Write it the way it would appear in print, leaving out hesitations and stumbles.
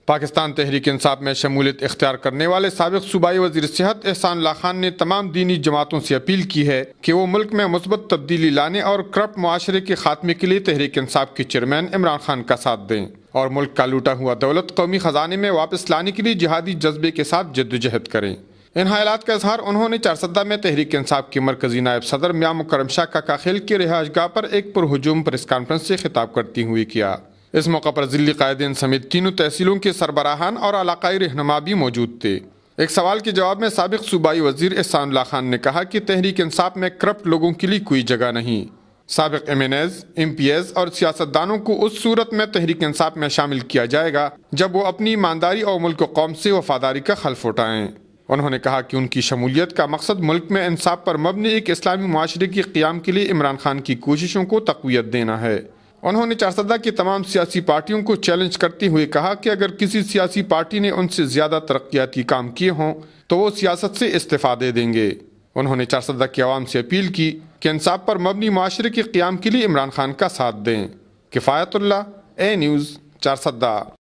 پاکستان تحریک انصاف میں شمولیت اختیار کرنے والے سابق صوبائی وزیر صحت احسان اللہ خان نے تمام دینی جماعتوں سے اپیل کی ہے کہ وہ ملک میں مثبت تبدیلی لانے اور کرپٹ معاشرے کے خاتمے کے لیے تحریک انصاف کے چیئرمین عمران خان کا ساتھ دیں اور ملک کا لوٹا ہوا دولت قومی خزانے میں واپس لانے کے لیے جہادی جذبے کے ساتھ جدوجہد کریں۔ ان خیالات کا اظہار انہوں نے چارسدہ میں تحریک انصاف کے مرکزی نائب صدر میاں مکرم شاہ کاکا خیل کے رہائش گاہ پر ایک پرہجوم پریس کانفرنس سے خطاب کرتے ہوئے کیا۔ اس موقع پر ضلعی قائدین سمیت تینوں تحصیلوں کے سربراہان اور علاقائی رہنما بھی موجود تھے۔ ایک سوال کے جواب میں سابق صوبائی وزیر احسان اللہ خان نے کہا کہ تحریک انصاف میں کرپٹ لوگوں کے لیے کوئی جگہ نہیں۔ سابق MNAs، MPs اور سیاستدانوں کو اس صورت میں تحریک انصاف میں شامل کیا جائے گا جب وہ اپنی ایمانداری اور ملک و قوم سے وفاداری کا حلف اٹھائیں۔ انہوں نے کہا کہ ان کی شمولیت کا مقصد ملک میں انصاف پر مبنی ایک اسلامی معاشرے کے قیام کے لیے عمران خان کی کوششوں کو تقویت دینا ہے۔ انہوں نے چارسدہ کی تمام سیاسی پارٹیوں کو چیلنج کرتے ہوئے کہا کہ اگر کسی سیاسی پارٹی نے ان سے زیادہ ترقیاتی کام کیے ہوں تو وہ سیاست سے استعفا دے دیں گے۔ انہوں نے چارسدہ کی عوام سے اپیل کی کہ انصاف پر مبنی معاشرے کے قیام کے لیے عمران خان کا ساتھ دیں۔ کفایت اللہ، اے نیوز، چارسدہ۔